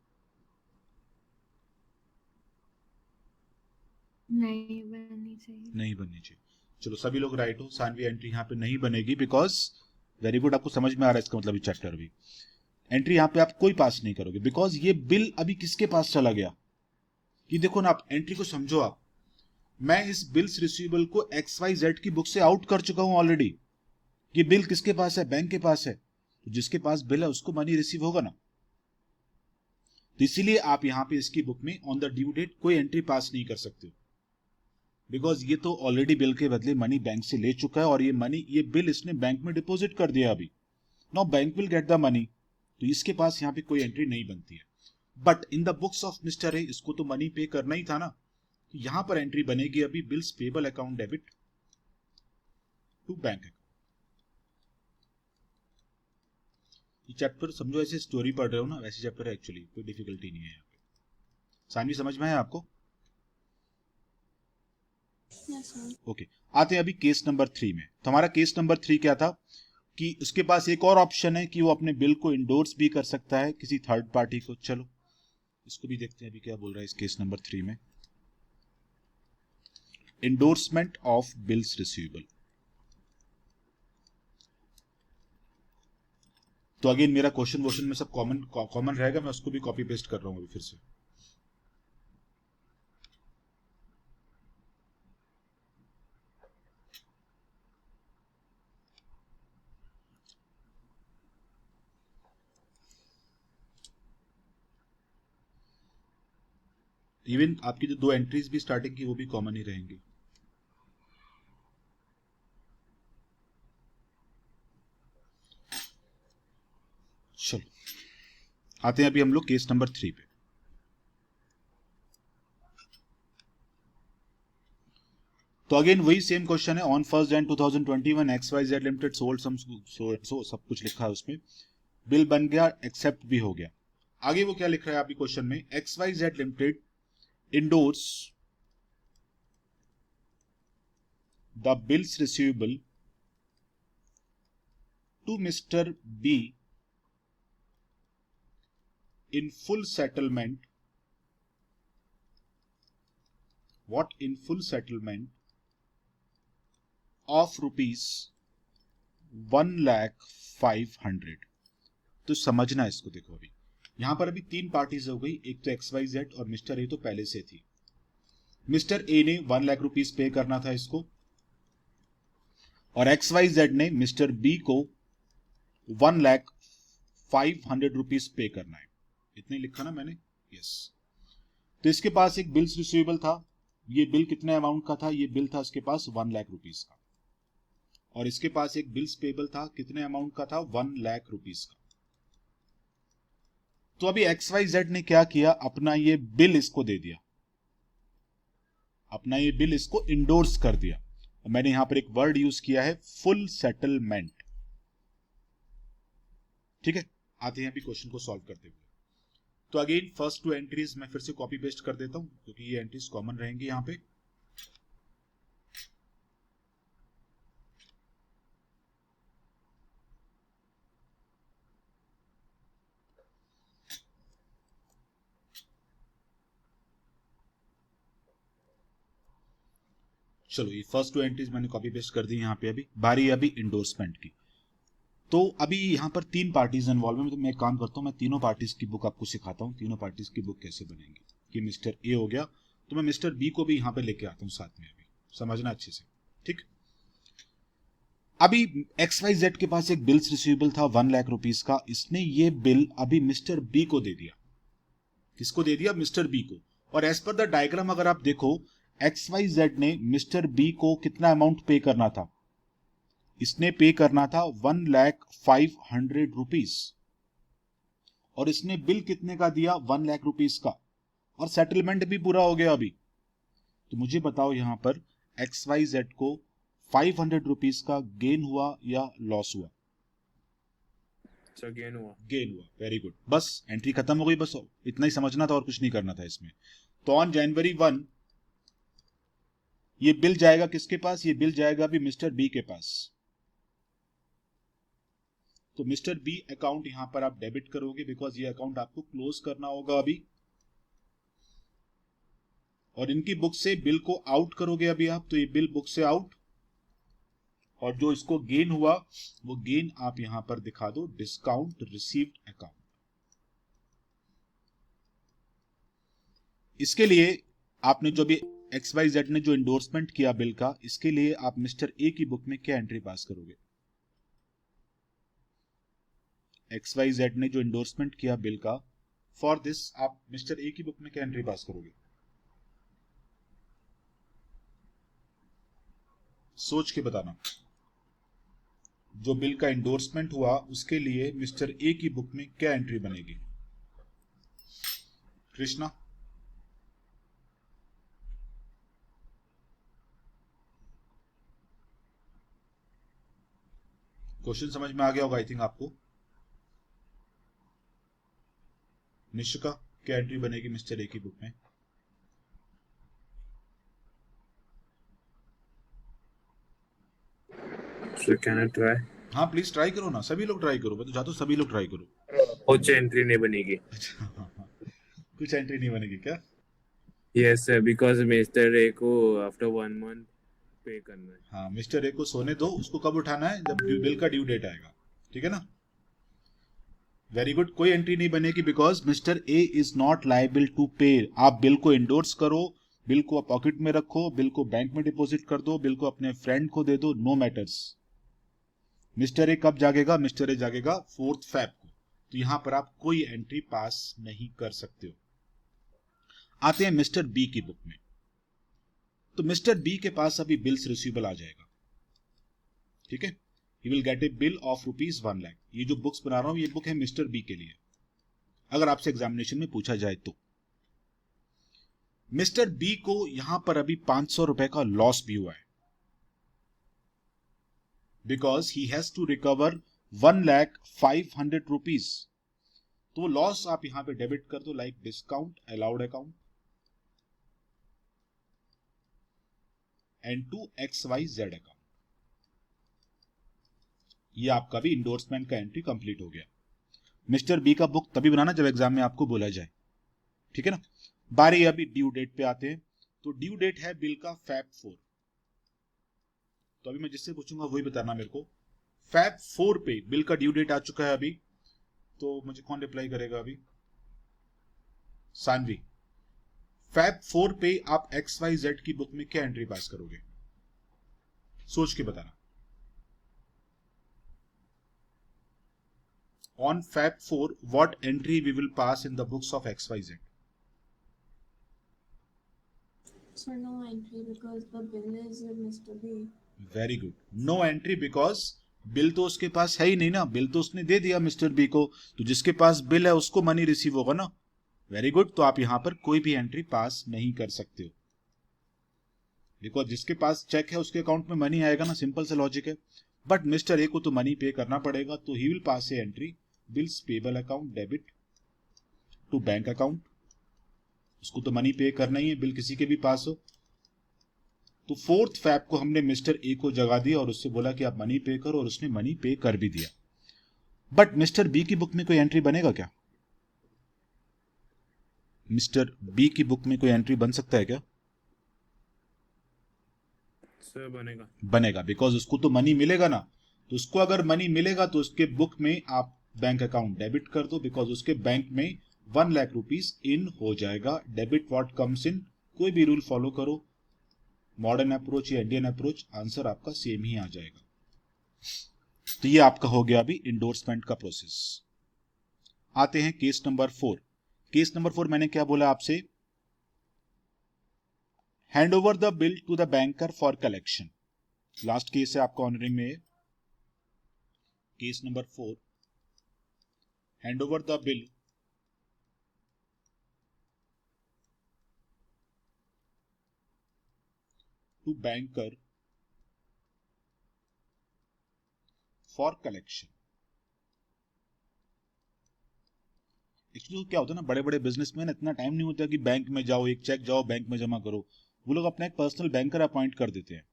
नहीं बननी चाहिए। नहीं बननी चाहिए। चलो सभी लोग राइट हो, सानवी एंट्री यहाँ पे नहीं बनेगी बिकॉज वेरी गुड, आपको समझ में आ रहा है इसका मतलब ये चैप्टर भी। एंट्री यहाँ पे आप कोई पास नहीं करोगे बिकॉज ये बिल अभी किसके पास चला गया? ये देखो ना, आप एंट्री को समझो। आप, मैं इस बिल्स रिसीवेबल को XYZ की बुक से आउट कर चुका हूं ऑलरेडी। ये बिल किसके पास है? बैंक के पास है। तो जिसके पास बिल है उसको मनी रिसीव होगा ना। तो इसीलिए आप यहां पे इसकी बुक में ऑन द ड्यू डेट कोई एंट्री पास नहीं कर सकते हो बिकॉज ये तो ऑलरेडी बिल के बदले मनी बैंक से ले चुका है और ये बिल इसने बैंक में डिपॉजिट कर दिया अभी। Now bank will get the money, तो इसके पास यहाँ पे कोई एंट्री नहीं बनती है। But in the books of mister ए इसको तो मनी पे करना ही था ना, तो यहां पर एंट्री बनेगी अभी bills payable account debit to bank account. ये चैप्टर समझो ऐसे स्टोरी पढ़ रहे हो ना, वैसे चैप्टर है एक्चुअली, कोई डिफिकल्टी नहीं है यहाँ पे। सानवी समझ में है आपको? Yes, sir. ओके, आते हैं अभी केस नंबर 3 में। तो हमारा केस नंबर 3 क्या था कि उसके पास एक और ऑप्शन है कि वो अपने बिल को इंडोर्स भी कर सकता है किसी थर्ड पार्टी को। चलो इसको भी देखते हैं अभी क्या बोल रहा है इस केस नंबर 3 में। Endorsement of bills receivable. तो अगेन मेरा क्वेश्चन में सब कॉमन रहेगा, मैं उसको भी कॉपी पेस्ट कर रहा हूं अभी फिर से। इवन आपकी जो 2 एंट्रीज भी स्टार्टिंग की वो भी कॉमन ही रहेंगी। चलो आते हैं अभी हम लोग केस नंबर 3 पे। तो अगेन वही सेम क्वेश्चन है। On 1 Jan 2021 XYZ limited sold some so सब कुछ लिखा है उसमें। बिल बन गया, एक्सेप्ट भी हो गया। आगे वो क्या लिख रहा है आपकी क्वेश्चन में? XYZ limited endorse the bills receivable to Mr. B in full settlement. What? In full settlement of rupees 1,05,000। तो समझना इसको, देखो अभी यहां पर अभी 3 पार्टीज हो गई। एक तो XYZ और मिस्टर ए तो पहले से थी। मिस्टर ए ने 1 लाख रुपीस पे करना था इसको, और XYZ ने मिस्टर बी को 1,05,000 रुपीस पे करना है। इतने लिखा ना मैंने? यस। तो इसके पास एक बिल्स रिसीवेबल था। ये बिल कितने अमाउंट का था? ये बिल था इसके पास 1 लाख रुपीस का। और इसके पास एक बिल्स पेबल था, कितने अमाउंट का था? 1 लाख रुपीस का। तो अभी XYZ ने क्या किया? अपना ये बिल इसको दे दिया, अपना ये बिल इसको इंडोर्स कर दिया। और मैंने यहां पर एक वर्ड यूज किया है, फुल सेटलमेंट। ठीक है, आते हैं अभी क्वेश्चन को सॉल्व करते हुए। तो अगेन फर्स्ट 2 एंट्रीज मैं फिर से कॉपी पेस्ट कर देता हूं क्योंकि ये एंट्रीज कॉमन रहेंगी यहां पे। चलो ये फर्स्ट 2 एंट्रीज मैंने कॉपी पेस्ट कर दी यहां पे। अभी बारी है अभी इंडोर्समेंट की। तो अभी यहां पर 3 पार्टीज इन्वॉल्व है। तो मैं एक काम करता हूं, मैं तीनों पार्टीज की बुक आपको सिखाता हूं, तीनों पार्टीज की बुक कैसे बनेंगी। कि मिस्टर ए हो गया, तो मैं मिस्टर बी को भी यहां पे लेके आता हूं साथ में। अभी समझना अच्छे से, ठीक। अभी XYZ के पास एक बिल्स रिसीवेबल था 1 लाख रुपीस का। इसने ये बिल अभी मिस्टर बी को दे दिया। किसको दे दिया? मिस्टर बी को। और एज पर द डायग्राम अगर आप देखो, XYZ ने मिस्टर बी को कितना अमाउंट पे करना था? इसने पे करना था 1,05,100 रुपीज और इसने बिल कितने का दिया? 1 लाख रुपीज का, और सेटलमेंट भी पूरा हो गया अभी। तो मुझे बताओ यहां पर XYZ को 500 रुपीज का गेन हुआ या लॉस हुआ? सर गेन हुआ। गेन हुआ, वेरी गुड। बस एंट्री खत्म हो गई, बस इतना ही समझना था और कुछ नहीं करना था इसमें। तो ऑन जनवरी 1 ये बिल जाएगा किसके पास? ये बिल जाएगा अभी मिस्टर बी के पास। तो मिस्टर बी अकाउंट यहां पर आप डेबिट करोगे, बिकॉज ये अकाउंट आपको क्लोज करना होगा अभी, और इनकी बुक से बिल को आउट करोगे अभी आप। तो ये बिल बुक से आउट, और जो इसको गेन हुआ वो गेन आप यहां पर दिखा दो, डिस्काउंट रिसीव्ड अकाउंट। इसके लिए आपने जो भी XYZ ने जो इंडोर्समेंट किया बिल का, इसके लिए आप मिस्टर ए की बुक में क्या एंट्री पास करोगे? XYZ ने जो इंडोर्समेंट किया बिल का, फॉर दिस आप मिस्टर ए की बुक में क्या एंट्री पास करोगे? सोच के बताना। जो बिल का इंडोर्समेंट हुआ उसके लिए मिस्टर ए की बुक में क्या एंट्री बनेगी? कृष्णा, क्वेश्चन समझ में आ गया होगा आई थिंक आपको। निशिका, क्या एंट्री बनेगी मिस्टर ए की बुक में? Sir can I try? हाँ प्लीज ट्राई करो ना, सभी लोग ट्राई करो, मैं तो चाहता हूँ सभी लोग ट्राई करो। कुछ एंट्री नहीं बनेगी। कुछ एंट्री नहीं बनेगी क्या? Yes sir, because mister A को आफ्टर 1 मंथ पे करना है। हाँ, मिस्टर ए को सोने दो, उसको कब उठाना है? जब बिल का ड्यू डेट आएगा, ठीक है ना? वेरी गुड, कोई एंट्री नहीं बनेगी because mister A is not liable to pay. आप बिल को इंडोर्स करो, बिल को पॉकेट में रखो, बिल को बैंक में डिपॉजिट कर दो, बिल को अपने फ्रेंड को दे दो, नो मैटर्स। मिस्टर ए कब जागेगा? मिस्टर ए जागेगा 4 फैब को। तो यहां पर आप कोई एंट्री पास नहीं कर सकते हो। आते हैं मिस्टर बी की बुक में। तो मिस्टर बी के पास अभी बिल्स रिसीवेबल आ जाएगा, ठीक है। He will get A bill of ₹1 lakh. ये जो बुक्स बना रहा हूं ये बुक है मिस्टर बी के लिए, अगर आपसे एग्जामिनेशन में पूछा जाए तो। मिस्टर बी को यहां पर अभी 500 रुपए का लॉस भी हुआ है, because he has to recover 1,05,100 rupees. तो लॉस आप यहां पे डेबिट कर दो, like discount allowed account and to XYZ account. ये आपका भी इंडोर्समेंट का एंट्री कंप्लीट हो गया। मिस्टर बी का बुक तभी बनाना जब एग्जाम में आपको बोला जाए, ठीक है ना। बारी अभी ड्यू डेट पे आते हैं। तो ड्यू डेट है बिल का Feb 4। तो अभी मैं जिससे पूछूंगा वही बताना मेरे को। Feb 4 पे बिल का ड्यू डेट आ चुका है अभी, तो मुझे कौन रिप्लाई करेगा अभी? सानवी। Feb 4 पे आप XYZ की बुक में क्या एंट्री पास करोगे? सोच के बताना। On Feb 4, what entry we will pass in the books of XYZ? So no entry because the bill is with Mr. B. Very good. No entry because bill तो उसके पास है ही नहीं ना, बिल तो उसने दे दिया मिस्टर बी को, तो जिसके पास बिल है उसको मनी रिसीव होगा ना। Very good. तो आप यहां पर कोई भी एंट्री पास नहीं कर सकते हो, बिकॉज जिसके पास चेक है उसके अकाउंट में मनी आएगा ना, सिंपल सा लॉजिक है। बट मिस्टर ए को तो मनी पे करना पड़ेगा, तो he will pass a entry bills payable account debit to bank account. उसको तो मनी पे करना ही है, बिल किसी के भी पास हो। तो 4 फैब को हमने मिस्टर ए को जगा दिया और उससे बोला कि आप मनी पे करो, और उसने मनी पे कर भी दिया। बट मिस्टर बी की बुक में कोई एंट्री बनेगा क्या? मिस्टर बी की बुक में कोई एंट्री बन सकता है क्या? सर बनेगा। बनेगा, बिकॉज उसको तो मनी मिलेगा ना। तो उसको अगर मनी मिलेगा तो उसके बुक में आप बैंक अकाउंट डेबिट कर दो, बिकॉज उसके बैंक में 1 लाख रुपीज इन हो जाएगा। डेबिट व्हाट कम्स इन, कोई भी रूल फॉलो करो, मॉडर्न अप्रोच या इंडियन अप्रोच, आंसर आपका सेम ही आ जाएगा। तो ये आपका हो गया अभी इंडोर्समेंट का प्रोसेस। आते हैं केस नंबर 4। केस नंबर 4 मैंने क्या बोला आपसे? Hand over the bill to the banker for collection. Last case है आपका ऑनरिंग में, case number 4। Hand over the bill to banker for collection. Actually क्या होता है ना, बड़े बड़े बिजनेसमैन इतना टाइम नहीं होता कि बैंक में जाओ, एक चेक जाओ बैंक में जमा करो। वो लोग अपना एक पर्सनल बैंकर अपॉइंट कर देते हैं,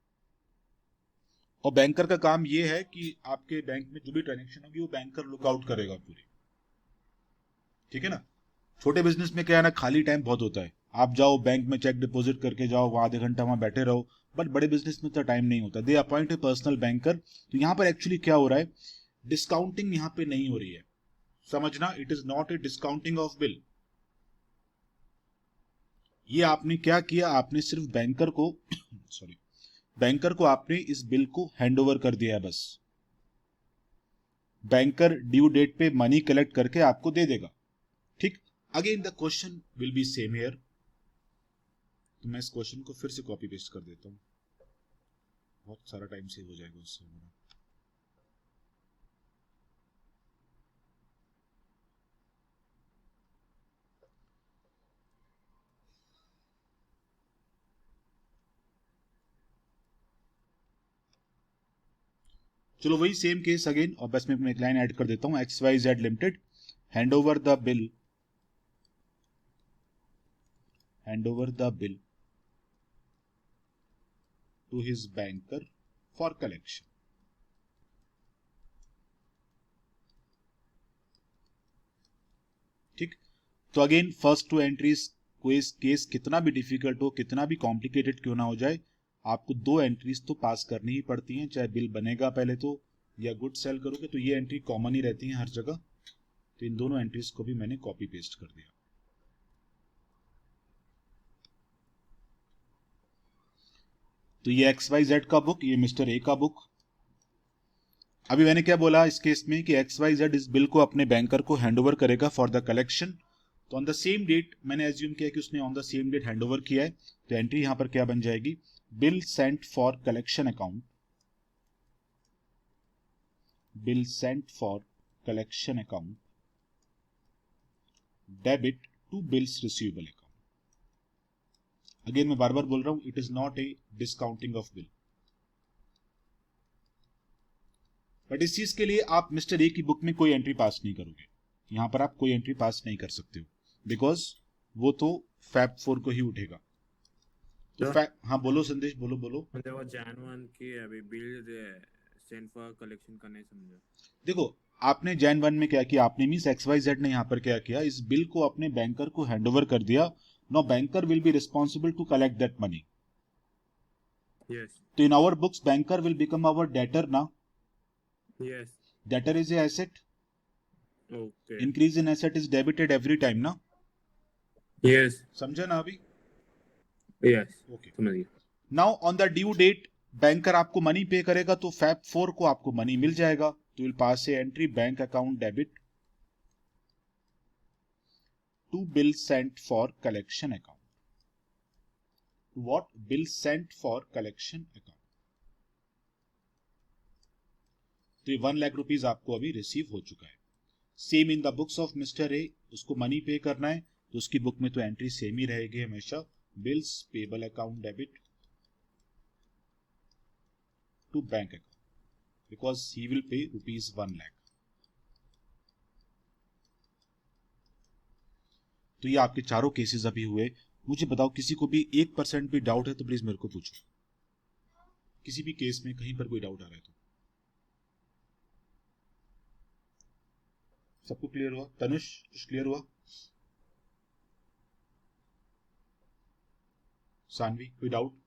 और बैंकर का काम ये है कि आपके बैंक में जो भी ट्रांजेक्शन होगी वो बैंकर लुकआउट करेगा पूरी। ठीक है ना। छोटे बिजनेस में क्या है ना, खाली टाइम बहुत होता है, आप जाओ बैंक में चेक डिपॉजिट करके जाओ, वहां आधे घंटा वहां बैठे रहो। बट बड़े बिजनेस में तो टाइम नहीं होता, दे अपॉइंट ए पर्सनल बैंकर। तो यहाँ पर एक्चुअली क्या हो रहा है, डिस्काउंटिंग यहाँ पे नहीं हो रही है, समझना, it is not a discounting of bill. ये आपने क्या किया, आपने सिर्फ बैंकर को सॉरी बैंकर को आपने इस बिल को हैंड ओवर कर दिया है बस। बैंकर ड्यू डेट पे मनी कलेक्ट करके आपको दे देगा। ठीक, again the question will be same here. तो मैं इस क्वेश्चन को फिर से कॉपी पेस्ट कर देता हूं, बहुत सारा टाइम सेव हो जाएगा उससे हमारा। चलो वही सेम केस अगेन, और बस मैं एक लाइन ऐड कर देता हूं, XYZ limited hand over the bill to his banker for collection। ठीक, तो अगेन फर्स्ट टू एंट्रीज, कोई केस कितना भी डिफिकल्ट हो, कितना भी कॉम्प्लिकेटेड क्यों ना हो जाए, आपको 2 एंट्रीज तो पास करनी ही पड़ती हैं, चाहे बिल बनेगा पहले तो या गुड सेल करोगे, तो ये एंट्री कॉमन ही रहती है हर जगह। तो इन दोनों एंट्रीज को भी मैंने कॉपी पेस्ट कर दिया। तो ये XYZ का बुक, ये मिस्टर ए का बुक। अभी मैंने क्या बोला इस केस में कि XYZ इस बिल को अपने बैंकर को हैंडओवर करेगा फॉर द कलेक्शन। तो ऑन द सेम डेट मैंने एज्यूम किया कि उसने on the same date handover किया है, तो एंट्री यहां पर क्या बन जाएगी, bill sent for collection account, bill sent for collection account debit to bills receivable account. Again मैं बार बार बोल रहा हूं, it is not a discounting of bill. But इस चीज के लिए आप मिस्टर ए की बुक में कोई एंट्री पास नहीं करोगे, यहां पर आप कोई एंट्री पास नहीं कर सकते हो, बिकॉज वो तो फैब 4 को ही उठेगा। तो हाँ बोलो संदेश, बोलो बोलो। मतलब वो Jan 1 की अभी बिल सेंड फॉर कलेक्शन का नहीं समझा। देखो आपने Jan 1 में क्या किया, आपने मींस XYZ ने यहां पर क्या किया, इस बिल को अपने बैंकर को हैंडओवर कर दिया। Now banker will be responsible to collect that money. Yes. So in our books, banker will become our debtor now. Yes. Debtor is a asset. Okay. Increase in asset is debited every time ना? Yes. समझा ना अभी? Yes. Okay. समझ गया। Now on the due date, banker आपको money pay करेगा, तो fab 4 को आपको मनी मिल जाएगा। तो will pass a entry bank account debit to bill sent for collection account. What? Bill sent for collection account. तो ये 1 लाख रुपीज आपको अभी रिसीव हो चुका है। Same in the books of mister ए, उसको मनी पे करना है तो उसकी बुक में तो एंट्री सेम ही रहेगी हमेशा, bills payable account debit to bank account, because he will pay ₹1 lakh. तो ये आपके चारों केसेस अभी हुए। मुझे बताओ किसी को भी 1% भी डाउट है तो प्लीज मेरे को पूछो, किसी भी केस में कहीं पर कोई डाउट आ रहा है तो। सबको क्लियर हुआ? तनुष कुछ क्लियर हुआ? सानवी कोई doubt?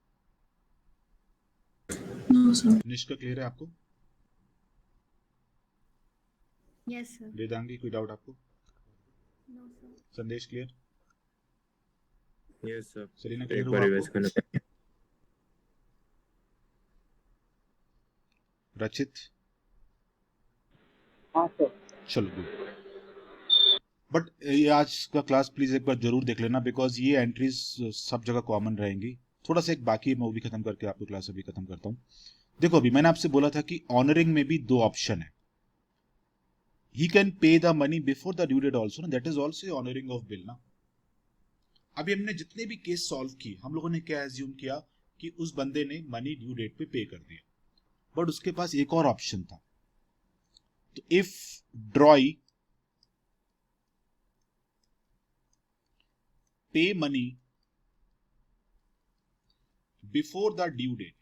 No, sir. Nishka clear है आपको? Yes, sir. वेदांगी कोई डाउट आपको? No, sir. संदेश क्लियर? Yes sir. सरीना एक क्लियर बार हुआ रिवाइज आपको? करना पड़ेगा। रचित? हाँ सर। चलो गुड। बट ये आज का क्लास प्लीज एक बार जरूर देख लेना, बिकॉज ये एंट्रीज सब जगह कॉमन रहेंगी। थोड़ा सा एक बाकी है, मैं वो भी खत्म करके आपको क्लास अभी खत्म करता हूँ। देखो अभी मैंने आपसे बोला था कि ऑनरिंग में भी दो ऑप्शन है, he can pay the money before the due date also ना, that is also honouring of bill ना। अभी हमने जितने भी केस सॉल्व किए हम लोगों ने क्या एज्यूम किया कि उस बंदे ने मनी ड्यू डेट पे कर दिया, बट उसके पास एक और ऑप्शन था। तो if drawee pay money before the due date,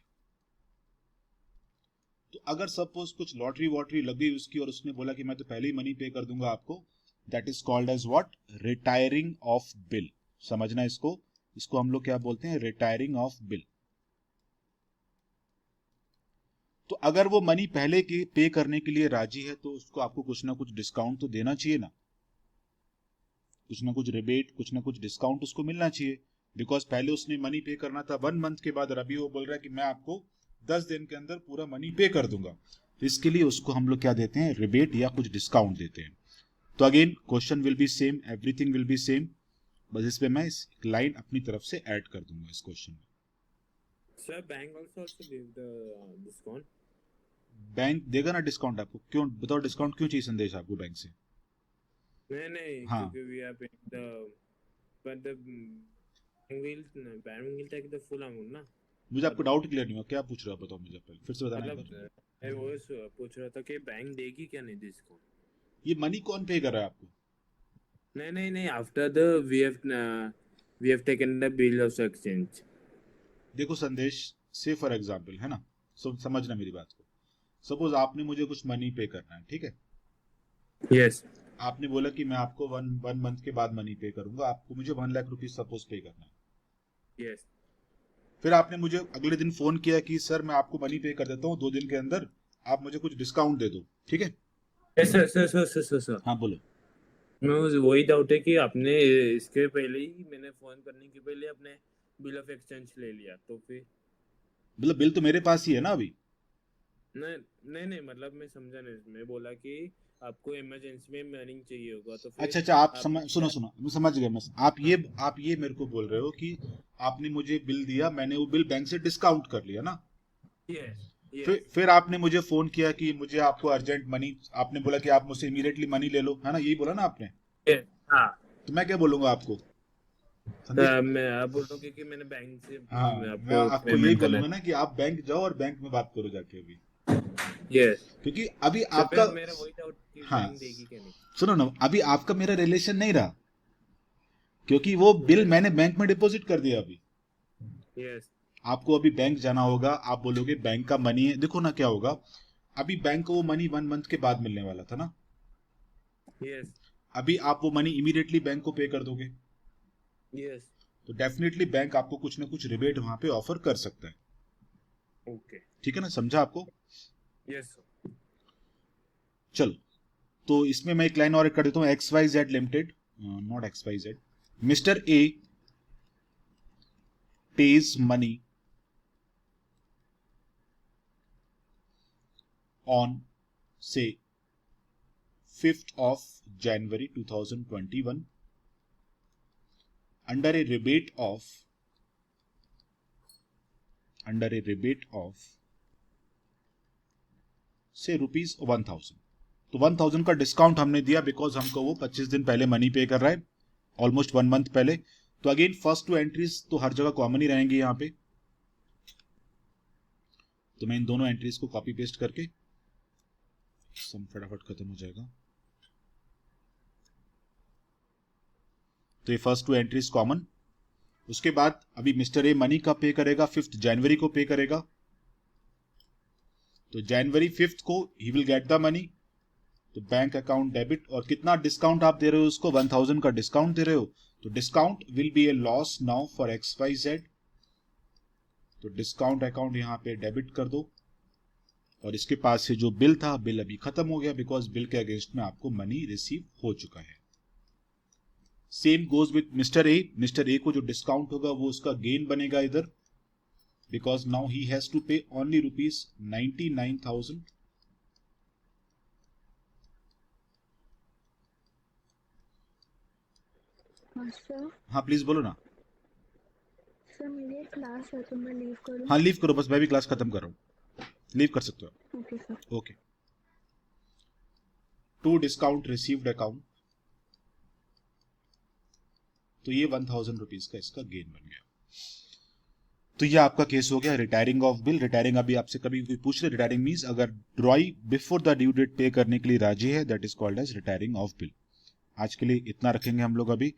तो अगर सपोज कुछ लॉटरी वॉटरी लग गई उसकी और उसने बोला कि मैं तो पहले ही मनी पे कर दूंगा आपको, that is called as what, retiring of bill. समझना इसको, इसको हम लोग क्या बोलते हैं, रिटायरिंग ऑफ बिल। तो अगर वो मनी पहले के पे करने के लिए राजी है तो उसको आपको कुछ ना कुछ डिस्काउंट तो देना चाहिए ना, कुछ ना कुछ रिबेट, कुछ ना कुछ डिस्काउंट उसको मिलना चाहिए, बिकॉज पहले उसने मनी पे करना था 1 मंथ के बाद और अभी वो बोल रहा है कि मैं आपको 10 दिन के अंदर पूरा मनी पे कर दूंगा। तो इसके लिए उसको हम लोग क्या देते हैं, रिबेट या कुछ डिस्काउंट देते हैं। तो again question will be same, everything will be same, बस इस पे मैं इस लाइन अपनी तरफ से ऐड कर दूंगा इस क्वेश्चन में। Sir, bank also give the discount. Bank देगा ना डिस्काउंट आपको, क्यों बताओ, डिस्काउंट क्यों चाहिए संदेश आपको बैंक से? नहीं हाँ। क्योंकि we are paying the but the bank will take the full amount ना। मुझे आपको डाउट क्लियर नहीं हुआ, क्या पूछ रहे हो आप बताओ मुझे, पहले फिर से बताना एक मतलब बार। मैं वो पूछ रहा था कि बैंक देगी क्या नहीं डिस्काउंट। ये मनी कौन पे कर रहा है आपको? नहीं after the we have taken the bill of exchange। देखो संदेश, से फॉर एग्जाम्पल है ना, समझना मेरी बात को, सपोज आपने मुझे कुछ मनी पे करना है, ठीक है, यस आपने बोला कि मैं आपको वन मंथ के बाद मनी पे करूंगा, आपको मुझे 1 लाख रुपीज सपोज पे करना है। यस फिर आपने मुझे अगले दिन फोन किया कि सर मैं आपको मनी पे कर देता हूँ 2 दिन के अंदर, आप मुझे कुछ डिस्काउंट दे दो, ठीक है? सर हाँ बोलो। मैं वही डाउट है कि आपने इसके पहले ही मैंने फोन करने के पहले अपने बिल ऑफ एक्सचेंज ले लिया तो फिर मतलब बिल तो मेरे पास ही है ना अभी। नहीं मतलब मैं समझा नहीं, मैं बोला कि आपको इमरजेंसी में मनी चाहिए होगा तो फिर अच्छा आप सुनो मैं समझ गया, मैं आप ये मेरे को बोल रहे हो कि आपने मुझे बिल दिया, मैंने वो बिल बैंक से डिस्काउंट कर लिया ना, यस फिर आपने मुझे फोन किया कि मुझे आपको अर्जेंट मनी, आपने बोला कि आप मुझसे इमीडिएटली मनी ले लो, है ना, यही बोला ना आपने? हाँ तो मैं क्या बोलूंगा आपको तो संदीप? मैं आप बोल रहा हूँ कि मैंने बैंक से हाँ मैं आपको यही पेमेंट करना बोलूंगा ना कि आप बैंक जाओ और बैंक में बात करो जाके अभी, यस क्योंकि अभी तो आपका, फिर मेरा वही डाउट कि हाँ बैंक देगी क्या नहीं। सुनो ना, अभी आपका मेरा रिलेशन नहीं रहा, क्योंकि वो बिल मैंने बैंक में डिपॉजिट कर दिया अभी। यस आपको अभी बैंक जाना होगा, आप बोलोगे बैंक का मनी है, देखो ना क्या होगा, अभी बैंक को वो मनी 1 मंथ के बाद मिलने वाला था ना, यस अभी आप वो मनी इमीडिएटली बैंक को पे कर दोगे, यस तो डेफिनेटली बैंक आपको कुछ ना कुछ रिबेट वहां पे ऑफर कर सकता है। ओके ठीक है ना, समझा आपको? यस चलो, तो इसमें मैं एक लाइन और कर देता हूं, XYZ limited, not XYZ, mister A pays money on say 5th of January 2021 under a rebate of say rupees 1000। तो 1000 का डिस्काउंट हमने दिया बिकॉज हमको वो 25 दिन पहले मनी पे कर रहा है, ऑलमोस्ट 1 मंथ पहले। तो अगेन फर्स्ट 2 एंट्रीज तो हर जगह कॉमन ही रहेंगी यहाँ पे, तो मैं इन दोनों एंट्रीज को कॉपी पेस्ट करके सम फटाफट खत्म हो जाएगा। तो ये फर्स्ट 2 एंट्रीज कॉमन। उसके बाद अभी मिस्टर ए मनी का पे करेगा, 5th जनवरी को पे करेगा, तो जनवरी 5th को he will get the money, तो बैंक अकाउंट डेबिट, और कितना डिस्काउंट आप दे रहे हो उसको, 1000 का डिस्काउंट दे रहे हो, तो discount will be A loss now for XYZ, तो डिस्काउंट अकाउंट यहां पे डेबिट कर दो, और इसके पास से जो बिल था, बिल अभी खत्म हो गया बिकॉज बिल के अगेंस्ट में आपको मनी रिसीव हो चुका है। Same goes with mister A को जो डिस्काउंट होगा वो उसका गेन बनेगा इधर, because now he has to pay only ₹99,000। Sir हाँ प्लीज बोलो ना। सर मेरी क्लास है तो मैं लीव करूँ? हाँ लीव करो, बस मैं भी क्लास खत्म कर रहा हूँ, लीव कर सकते हो। Okay sir. Okay. To discount received account, तो ये 1000 रुपीज का इसका गेन बन गया। तो ये आपका केस हो गया रिटायरिंग ऑफ बिल। रिटायरिंग, अभी आपसे कभी कोई पूछ रहे, रिटायरिंग मींस अगर drawee before the due date pay करने के लिए राजी है, that is called as retiring of bill. आज के लिए इतना रखेंगे हम लोग अभी।